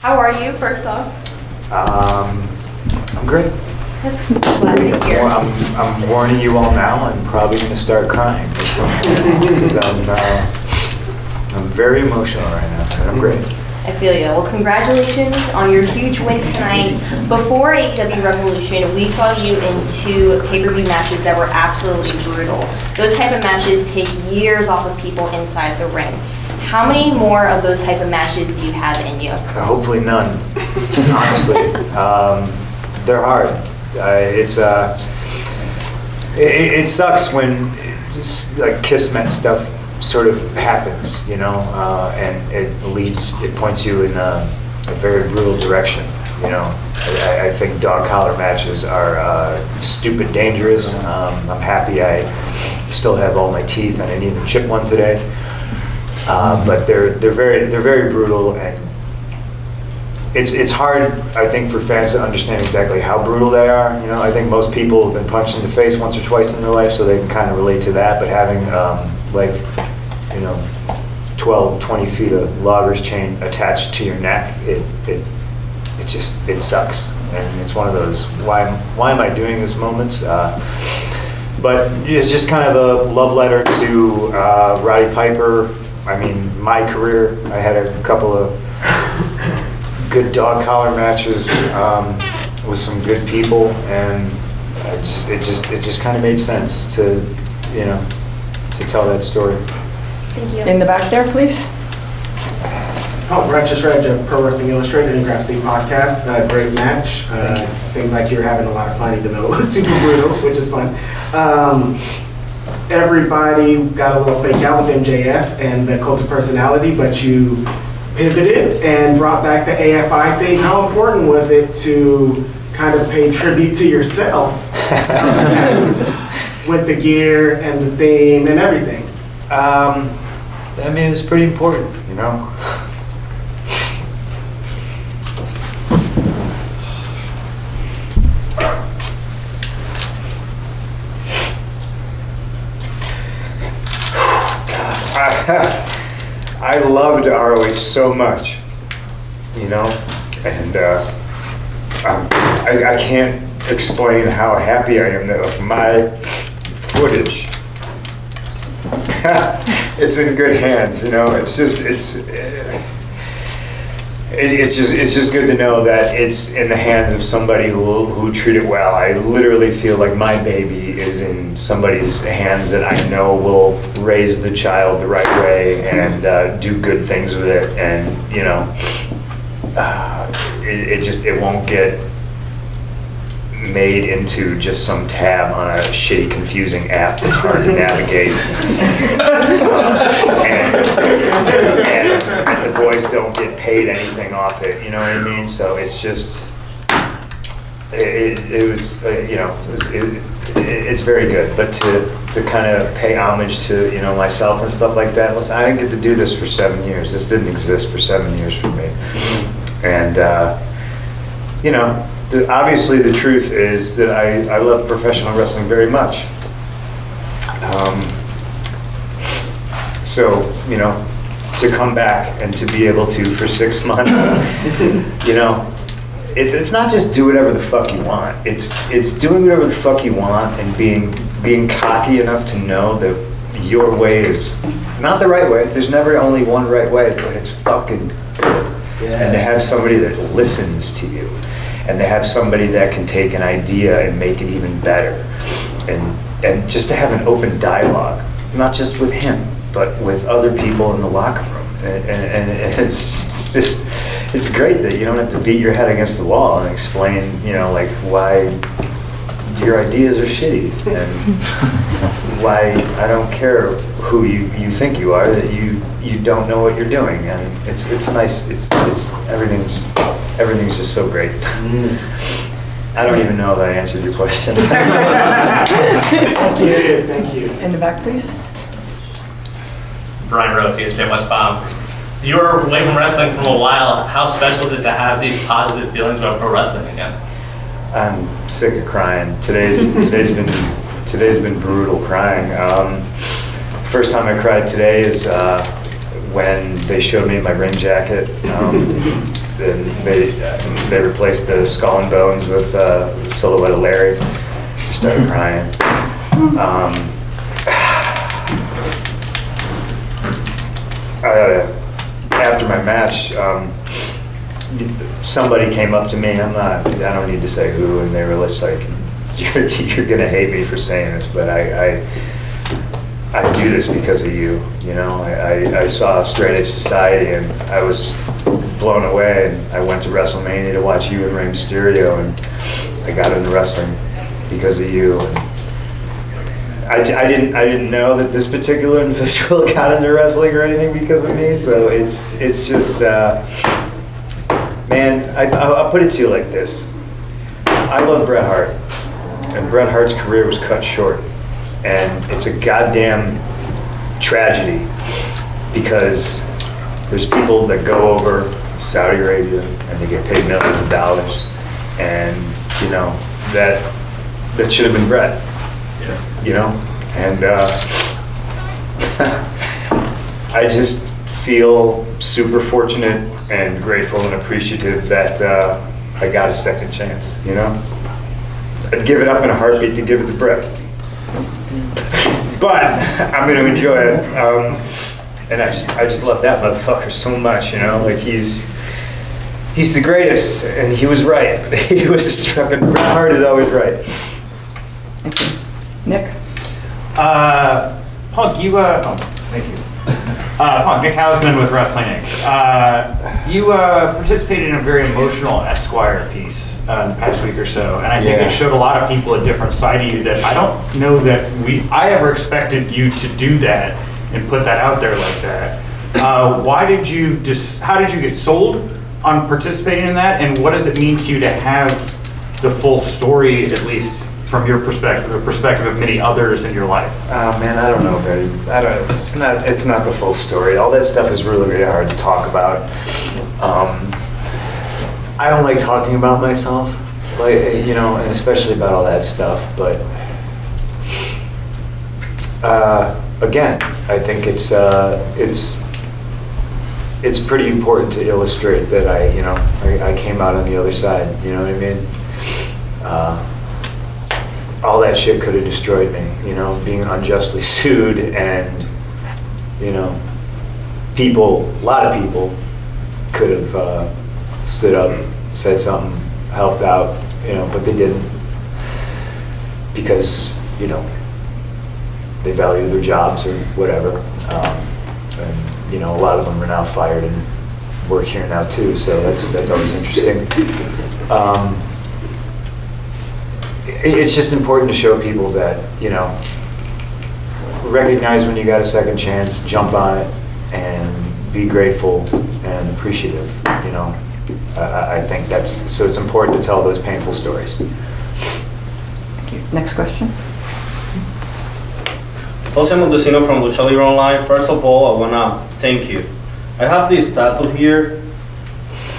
How are you, first off? I'm great. That's glad to hear. I'm warning you all now, I'm probably going to start crying at some point because I'm very emotional right now, and I'm great. I feel you. Well, congratulations on your huge win tonight. Before AEW Revolution, we saw you in 2 pay-per-view matches that were absolutely brutal. Those type of matches take years off of people inside the ring. How many more of those type of matches do you have in you? Hopefully none, honestly. They're hard. It sucks when just like Kismet stuff sort of happens, you know, and it points you in a very brutal direction, you know. I think dog collar matches are stupid dangerous. I'm happy I still have all my teeth and I didn't even chip one today. But they're very brutal, and it's hard, I think, for fans to understand exactly how brutal they are. You know, I think most people have been punched in the face once or twice in their life, so they can kind of relate to that. But having like, you know, 12, 20 feet of loggers chain attached to your neck, it sucks, and it's one of those why am I doing this moments. But it's just kind of a love letter to Roddy Piper. I mean, my career, I had a couple of good dog collar matches with some good people, and it just kind of made sense to, you know, to tell that story. Thank you. In the back there, please. Oh, Righteous Reg of Pro Wrestling Illustrated and Graph City Podcast. Great match. It seems like you're having a lot of fun, even though it was super brutal, which is fun. Everybody got a little fake out with MJF and the cult of personality, but you pivoted and brought back the AFI thing. How important was it to kind of pay tribute to yourself with the gear and the theme and everything? I mean, it's pretty important, you know. I loved ROH so much, you know, and I can't explain how happy I am that like, my footage, it's in good hands, you know. It's just good to know that it's in the hands of somebody who treat it well. I literally feel like my baby is in somebody's hands that I know will raise the child the right way and do good things with it. And you know, it won't get made into just some tab on a shitty, confusing app that's hard to navigate. And the boys don't get paid anything off it, you know what I mean? So it's just, it was, you know, it's very good. But to kind of pay homage to, you know, myself and stuff like that, listen, I didn't get to do this for 7 years. This didn't exist for 7 years for me. And, you know, obviously the truth is that I love professional wrestling very much. So, you know, to come back and to be able to, for 6 months, you know, it's not just do whatever the fuck you want. It's doing whatever the fuck you want and being cocky enough to know that your way is not the right way. There's never only one right way, but it's fucking good. Yes. And to have somebody that listens to you, and to have somebody that can take an idea and make it even better, and just to have an open dialogue, not just with him, but with other people in the locker room. And it's just, it's great that you don't have to beat your head against the wall and explain, you know, like why your ideas are shitty and why I don't care who you think you are, that you don't know what you're doing. And it's nice. It's everything's just so great. I don't even know if I answered your question. Thank you. In the back, please. Brian Rhodes, ESPN West Palm. You were away from wrestling for a while. How special is it to have these positive feelings about pro wrestling again? I'm sick of crying. Today's been brutal crying. First time I cried today is when they showed me my ring jacket. And They replaced the skull and bones with the silhouette of Larry. I started crying. After my match, somebody came up to me. I don't need to say who, and they were just like, "You're gonna hate me for saying this, but I do this because of you." You know, I saw Straight Edge Society, and I was blown away. And I went to WrestleMania to watch you and Rey Mysterio, and I got into wrestling because of you. And I didn't know that this particular individual got into wrestling or anything because of me. So it's just, man, I'll put it to you like this. I love Bret Hart, and Bret Hart's career was cut short, and it's a goddamn tragedy because there's people that go over Saudi Arabia and they get paid millions of dollars, and you know that should have been Bret. You know, and I just feel super fortunate and grateful and appreciative that I got a second chance. You know, I'd give it up in a heartbeat to give it to Bret, but I'm going to enjoy it. And I just love that motherfucker so much. You know, like he's the greatest, and he was right. He was fucking Bret Hart is always right. Thank you. Nick? Punk, you, thank you. Punk, Nick Hausman with Wrestling Inc. You participated in a very emotional Esquire piece in the past week or so, and I think it showed a lot of people a different side of you that I don't know that I ever expected you to do that and put that out there like that. How did you get sold on participating in that, and what does it mean to you to have the full story, at least from your perspective, the perspective of many others in your life? Man, I don't know, Betty. It's not the full story. All that stuff is really, really hard to talk about. I don't like talking about myself, like, you know, and especially about all that stuff. But again, I think it's pretty important to illustrate that I came out on the other side. You know what I mean? All that shit could have destroyed me, you know, being unjustly sued, and, you know, a lot of people could have stood up, said something, helped out, you know, but they didn't because, you know, they value their jobs or whatever. And, you know, a lot of them are now fired and work here now too, so that's always interesting. It's just important to show people that, you know, recognize when you got a second chance, jump on it, and be grateful and appreciative, you know. I think so it's important to tell those painful stories. Thank you. Next question. Jose Montesino from Lucha Libre Online. First of all, I want to thank you. I have this tattoo here.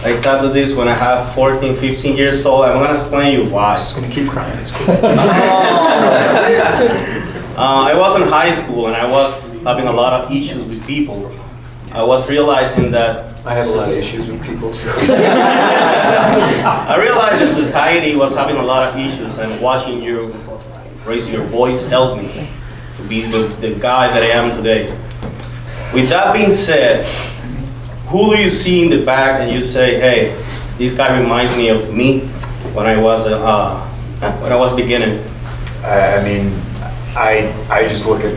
I tattooed this when I have 14, 15 years old. I'm going to explain you why. I'm just going to keep crying. It's cool. I was in high school and I was having a lot of issues with people. I was realizing that I have a lot of issues with people too. I realized that society was having a lot of issues, and watching you raise your voice helped me to be the guy that I am today. With that being said, who do you see in the back and you say, hey, this guy reminds me of me when I was beginning? I mean, I just look at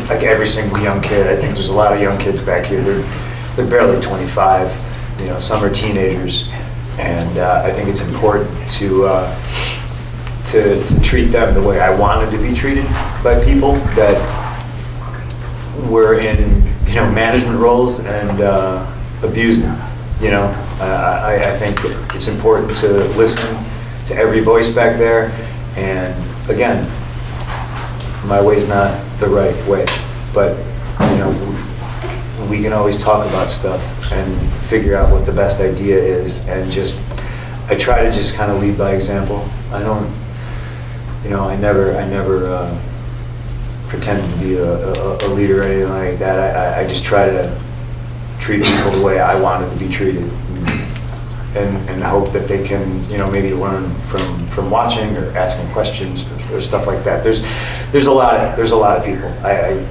like every single young kid. I think there's a lot of young kids back here. They're barely 25. You know, some are teenagers, and I think it's important to treat them the way I wanted to be treated by people that were in, you know, management roles and abuse them. You know, I think it's important to listen to every voice back there, and again, my way's not the right way, but you know, we can always talk about stuff and figure out what the best idea is, and I try to just kind of lead by example. I don't, you know, I never pretend to be a leader or anything like that. I just try to treat people the way I wanted to be treated. and hope that they can, maybe learn from watching or asking questions or stuff like that. There's a lot of people. I'd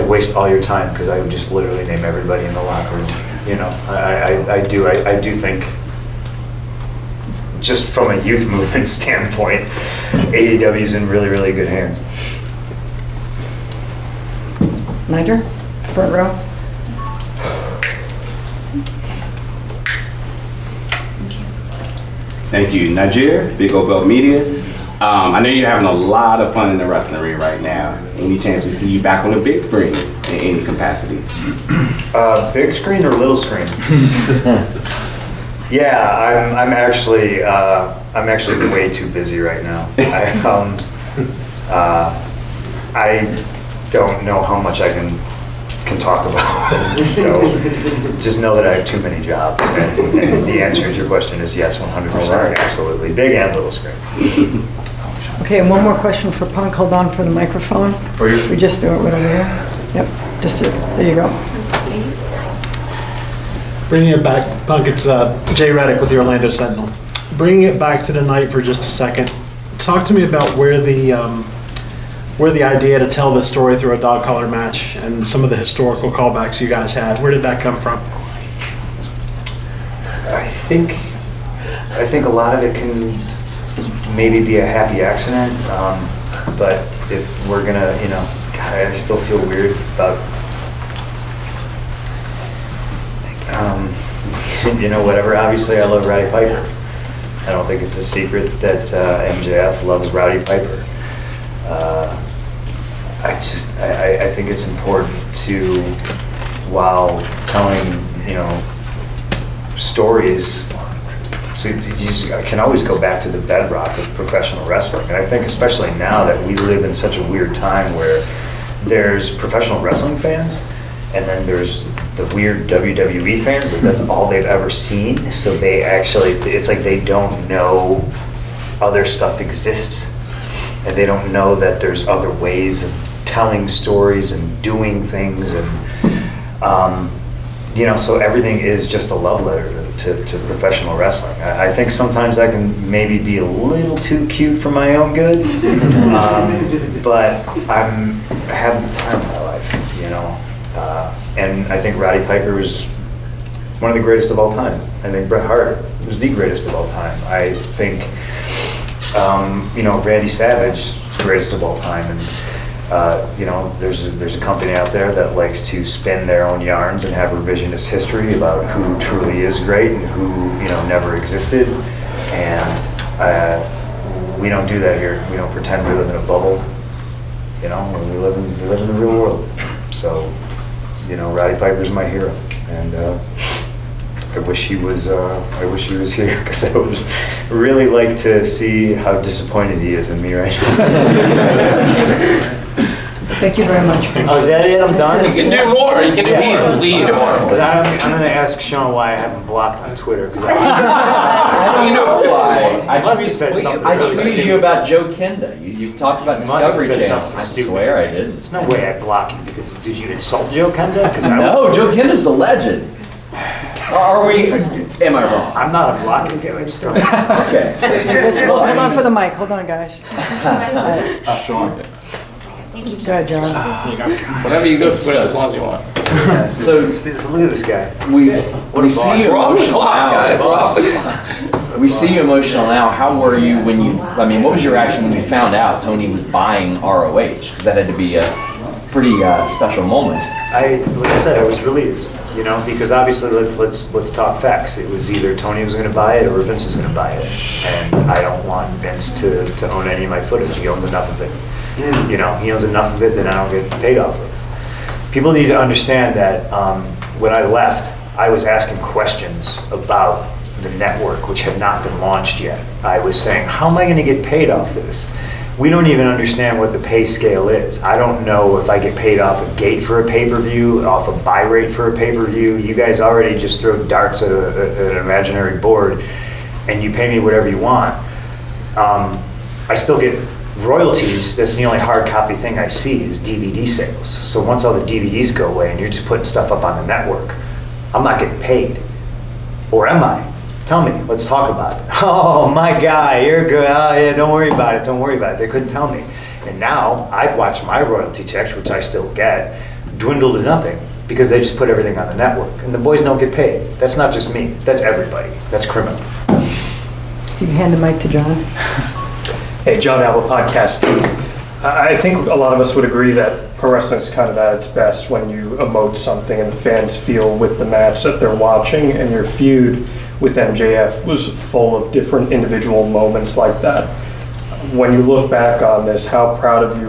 waste all your time because I would just literally name everybody in the locker room. I do think, just from a youth movement standpoint, AEW is in really, really good hands. Niger, front row. Thank you, Niger, Big O Belt Media. I know you're having a lot of fun in the wrestling ring right now. Any chance we see you back on the big screen in any capacity? Big screen or little screen? Yeah, I'm actually way too busy right now. I don't know how much I can talk about. So just know that I have too many jobs. And the answer to your question is yes, 100%, absolutely. Big and little screen. Okay, and one more question for Punk. Hold on for the microphone. We just do it right over here. Yep, just there you go. Bringing it back, Punk, it's Jay Reddick with the Orlando Sentinel. Bringing it back to tonight for just a second, talk to me about where the idea to tell this story through a dog collar match and some of the historical callbacks you guys had, where did that come from? I think a lot of it can maybe be a happy accident, but if we're gonna, God, I still feel weird about, whatever. Obviously, I love Rowdy Piper. I don't think it's a secret that MJF loves Rowdy Piper. I think it's important to, while telling, stories, so I can always go back to the bedrock of professional wrestling. And I think especially now that we live in such a weird time where there's professional wrestling fans and then there's the weird WWE fans, that's all they've ever seen. So they actually, it's like they don't know other stuff exists and they don't know that there's other ways of telling stories and doing things. And, so everything is just a love letter to professional wrestling. I think sometimes I can maybe be a little too cute for my own good, but I have the time of my life, and I think Rowdy Piper is one of the greatest of all time. I think Bret Hart was the greatest of all time. I think, Randy Savage is the greatest of all time. And there's a company out there that likes to spin their own yarns and have revisionist history about who truly is great and who, never existed. And we don't do that here. We don't pretend we live in a bubble. We live in the real world. So, Rowdy Piper's my hero. And I wish he was here because I would really like to see how disappointed he is in me right now. Thank you very much. Oh, is that it? I'm done? You can do more. You can do lead more. But I'm going to ask Sean why I haven't blocked on Twitter. You know why? I must have said something. I tweeted you about Joe Kenda. You talked about Discovery Channel. I swear I didn't. There's no way I block you because did you insult Joe Kenda? No, Joe Kenda's the legend. Are we? Am I wrong? I'm not a blocking guy. Okay. Hold on for the mic. Hold on, guys. Sean. Go ahead, John. Whatever you go Twitter, as long as you want. So look at this guy. We see you We're off the emotional clock, now. guys. We're off the clock. We see you emotional now. How were you when what was your reaction when you found out Tony was buying ROH? That had to be a pretty special moment. Like I said, I was relieved. Because obviously, let's talk facts. It was either Tony was going to buy it or Vince was going to buy it, and I don't want Vince to own any of my footage. He owns enough of it. He owns enough of it that I don't get paid off of. People need to understand that when I left, I was asking questions about the network, which had not been launched yet. I was saying, how am I going to get paid off this? We don't even understand what the pay scale is. I don't know if I get paid off a gate for a pay-per-view, off a buy rate for a pay-per-view. You guys already just throw darts at an imaginary board and you pay me whatever you want. I still get royalties. That's the only hard copy thing I see is DVD sales. So once all the DVDs go away and you're just putting stuff up on the network, I'm not getting paid. Or am I? Tell me, let's talk about it. Oh, my guy, you're good. Oh, yeah, don't worry about it. Don't worry about it. They couldn't tell me. And now I watch my royalty checks, which I still get, dwindle to nothing because they just put everything on the network. And the boys don't get paid. That's not just me. That's everybody. That's criminal. You can hand the mic to John. Hey, John Apple Podcast. I think a lot of us would agree that pro wrestling is kind of at its best when you emote something and the fans feel with the match that they're watching, and your feud with MJF was full of different individual moments like that. When you look back on this, how proud of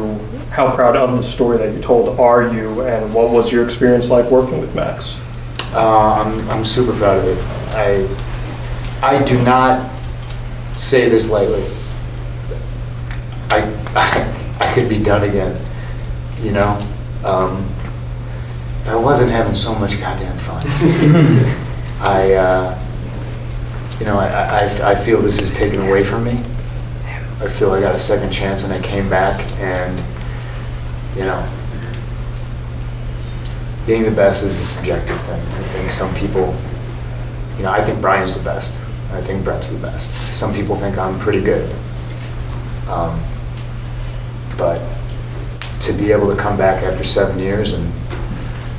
the story that you told are you, and what was your experience like working with Max? I'm super proud of it. I do not say this lightly. I could be done again, you know? I wasn't having so much goddamn fun. I feel this is taken away from me. I feel I got a second chance and I came back, and, you know, being the best is a subjective thing. I think some people, you know, I think Brian's the best. I think Brett's the best. Some people think I'm pretty good. But to be able to come back after 7 years and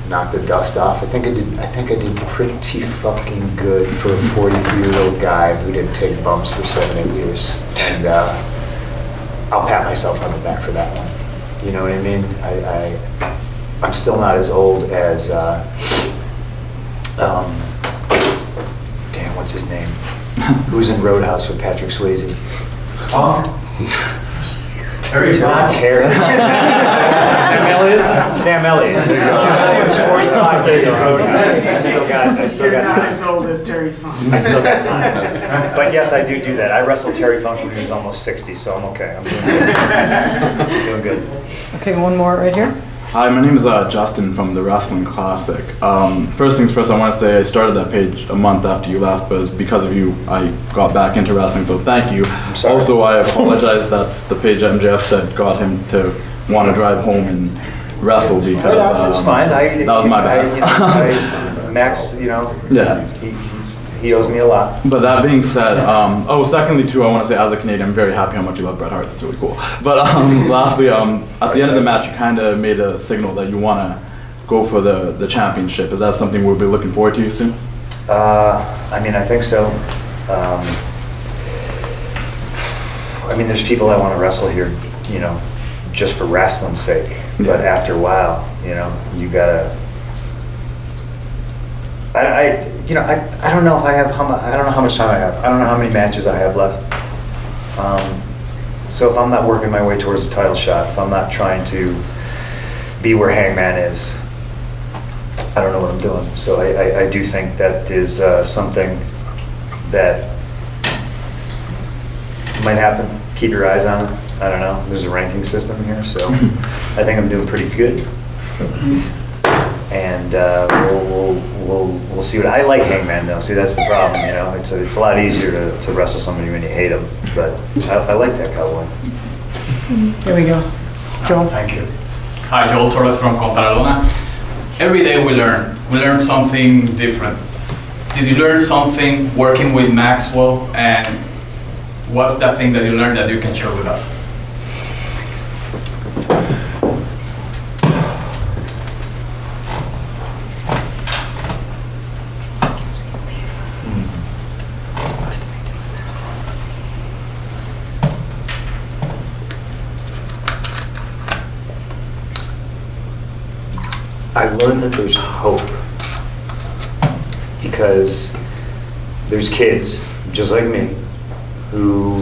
knock the dust off, I think I did pretty fucking good for a 43-year-old guy who didn't take bumps for 7-8 years. And I'll pat myself on the back for that one. You know what I mean? I'm still not as old as damn, what's his name? Who's in Roadhouse with Patrick Swayze? Terry. Not Terry. Sam Elliott? Sam Elliott. There you go. He was 45 days in Roadhouse. I still got Not time. as old as Terry Funk. I still got time. But yes, I do that. I wrestled Terry Funk when he was almost 60, so I'm okay. I'm doing good. Doing good. Okay, one more right here. Hi, my name is Justin from the Wrestling Classic. First things first, I want to say I started that page a month after you left, but it's because of you I got back into wrestling, so thank you. Also, I apologize that's the page MJF said got him to want to drive home and wrestle because it's fine. That was my bad. Max, you know, yeah. He owes me a lot. But that being said, secondly too, I want to say as a Canadian, I'm very happy how much you love Bret Hart. That's really cool. But lastly, at the end of the match, you kind of made a signal that you want to go for the championship. Is that something we'll be looking forward to soon? I mean, I think so. I mean, there's people that want to wrestle here, you know, just for wrestling's sake. But after a while, you know, you gotta. I don't know if I have. I don't know how much time I have. I don't know how many matches I have left. So if I'm not working my way towards the title shot, if I'm not trying to be where Hangman is, I don't know what I'm doing. So I do think that is something that might happen. Keep your eyes on it. I don't know. There's a ranking system here, so I think I'm doing pretty good. And we'll see what I like Hangman though. See, that's the problem, you know. It's a lot easier to wrestle somebody when you hate him, but I like that cowboy. Here we go. Joel. Thank you. Hi, Joel Torres from Contralona. Every day we learn. We learn something different. Did you learn something working with Maxwell, and what's that thing that you learned that you can share with us? I learned that there's hope because there's kids just like me who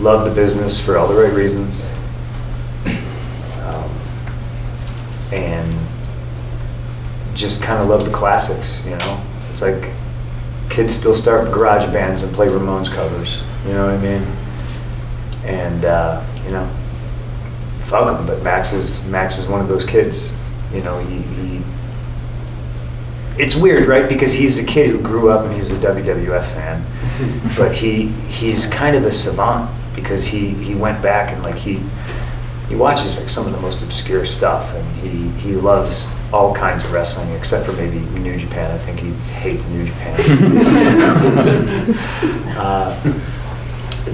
love the business for all the right reasons, and just kind of love the classics, you know. It's like kids still start garage bands and play Ramones covers, you know what I mean? And you know, fuck him, but Max is one of those kids. You know, he it's weird, right? Because he's a kid who grew up and he was a WWF fan, but he's kind of a savant because he went back and like he watches like some of the most obscure stuff, and he loves all kinds of wrestling except for maybe New Japan. I think he hates New Japan.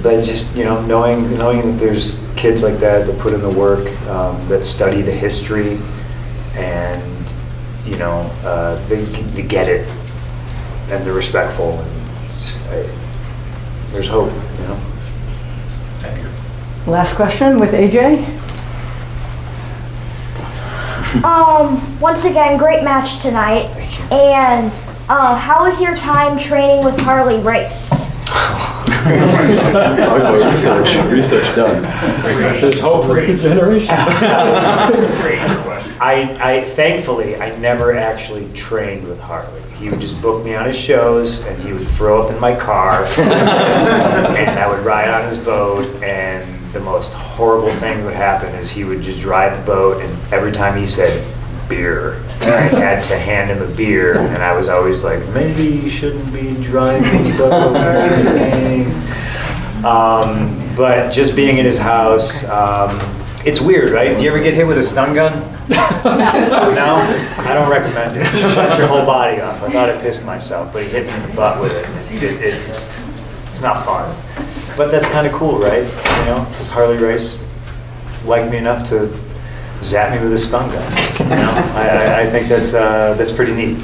But just knowing that there's kids like that put in the work, that study the history, and they get it, and they're respectful, and just there's hope. Thank you. Last question with AJ. Once again, great match tonight. Thank you. And how was your time training with Harley Race? Research done. There's hope for a generation. I thankfully I never actually trained with Harley. He would just book me on his shows, and he would throw up in my car, and I would ride on his boat, and the most horrible thing that would happen is he would just drive the boat, and every time he said beer, I had to hand him a beer, and I was always like, maybe you shouldn't be driving the boat. But just being in his house, it's weird, right? Do you ever get hit with a stun gun? No? I don't recommend it. Shut your whole body off. I thought I pissed myself, but he hit me in the butt with it. It's not fun. But that's kind of cool, right? Because Harley Race liked me enough to zap me with a stun gun. I think that's pretty neat.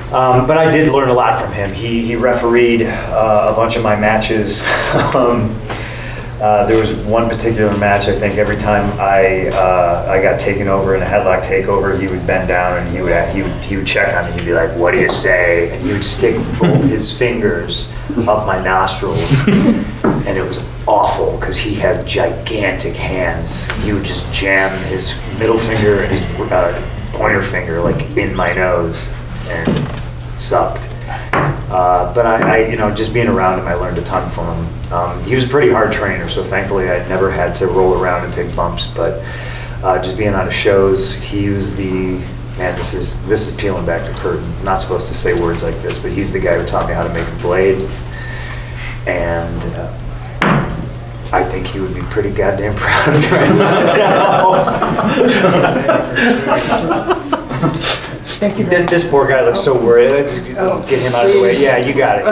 But I did learn a lot from him. He refereed a bunch of my matches. There was one particular match, I think every time I got taken over in a headlock takeover, he would bend down and he would check on me. He'd be like, "What do you say?" And he would stick both his fingers up my nostrils, and it was awful because he had gigantic hands. He would just jam his middle finger and his pointer finger like in my nose, and it sucked. But I just being around him, I learned a ton from him. He was a pretty hard trainer, so thankfully I never had to roll around and take bumps. But just being on his shows, he was the man. This is peeling back the curtain. I'm not supposed to say words like this, but he's the guy who taught me how to make a blade, and I think he would be pretty goddamn proud of me right now. Thank you. This poor guy looks so worried. Let's get him out of the way. Yeah, you got it.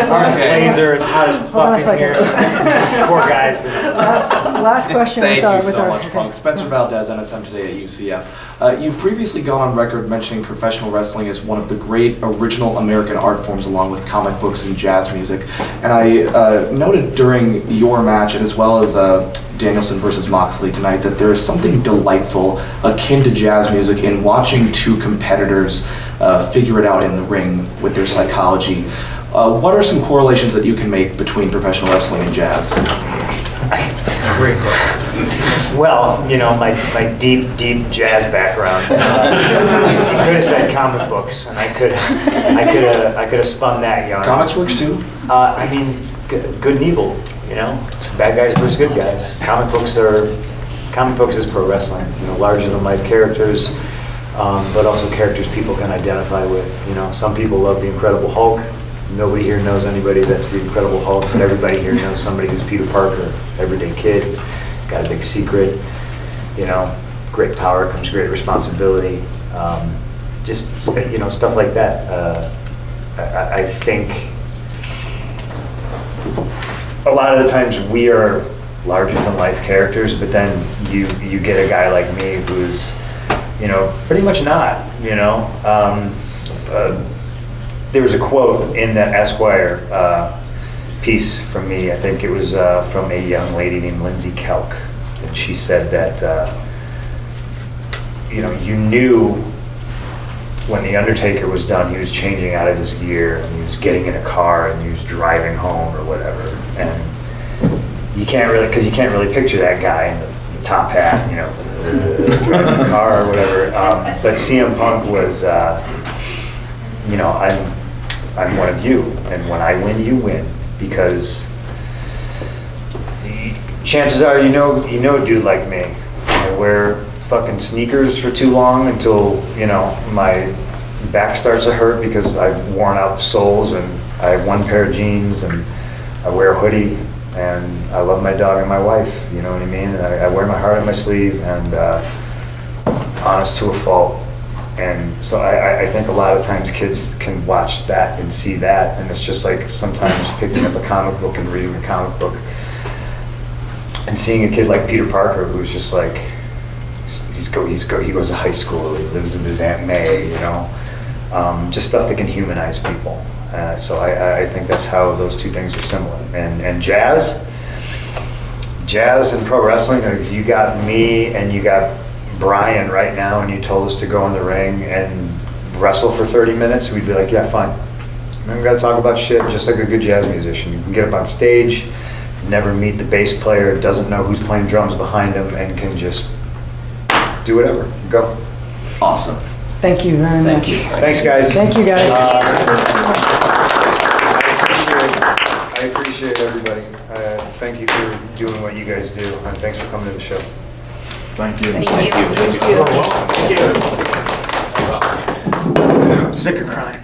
Orange laser, it's hot as fuck in here. This poor guy. Last question. Thank with our, you with so our, much, Punk. Spencer Valdez, NSM Today at UCF. You've previously gone on record mentioning professional wrestling as one of the great original American art forms, along with comic books and jazz music. And I noted during your match, and as well as Danielson versus Moxley tonight, that there is something delightful akin to jazz music in watching two competitors figure it out in the ring with their psychology. What are some correlations that you can make between professional wrestling and jazz? Great. Well, my deep jazz background. You could have said comic books, and I could have spun that yarn. Comics works too. I mean, good and evil. Bad guys versus good guys. Comic books is pro wrestling. Larger than life characters, but also characters people can identify with. Some people love the Incredible Hulk. Nobody here knows anybody that's the Incredible Hulk, but everybody here knows somebody who's Peter Parker, everyday kid, got a big secret. Great power comes great responsibility. Just stuff like that. I think a lot of the times we are larger than life characters, but then you get a guy like me who's pretty much not. There was a quote in that Esquire piece from me. I think it was from a young lady named Lindsay Kelk, and she said that you knew when the Undertaker was done, he was changing out of his gear and he was getting in a car and he was driving home or whatever, and you can't really picture that guy in the top hat, driving a car or whatever. But CM Punk was, I'm one of you, and when I win, you win, because chances are you know a dude like me. I wear fucking sneakers for too long until my back starts to hurt because I've worn out the soles, and I have one pair of jeans, and I wear a hoodie And I love my dog and my wife, you know what I mean? And I wear my heart on my sleeve, and honest to a fault. And so I think a lot of times kids can watch that and see that, and it's just like sometimes picking up a comic book and reading a comic book and seeing a kid like Peter Parker, who's just like, he goes to high school, he lives with his Aunt May, you know? Just stuff that can humanize people. So I think that's how those two things are similar. And jazz and pro wrestling, if you got me and you got Brian right now and you told us to go in the ring and wrestle for 30 minutes, we'd be like, yeah, fine. And we gotta talk about shit just like a good jazz musician. You can get up on stage, never meet the bass player, doesn't know who's playing drums behind him, and can just do whatever. Go. Awesome. Thank you very much. Thanks, guys. Thank you, guys. I appreciate everybody. Thank you for doing what you guys do, and thanks for coming to the show. Thank you. Thank you. I'm sick of crying.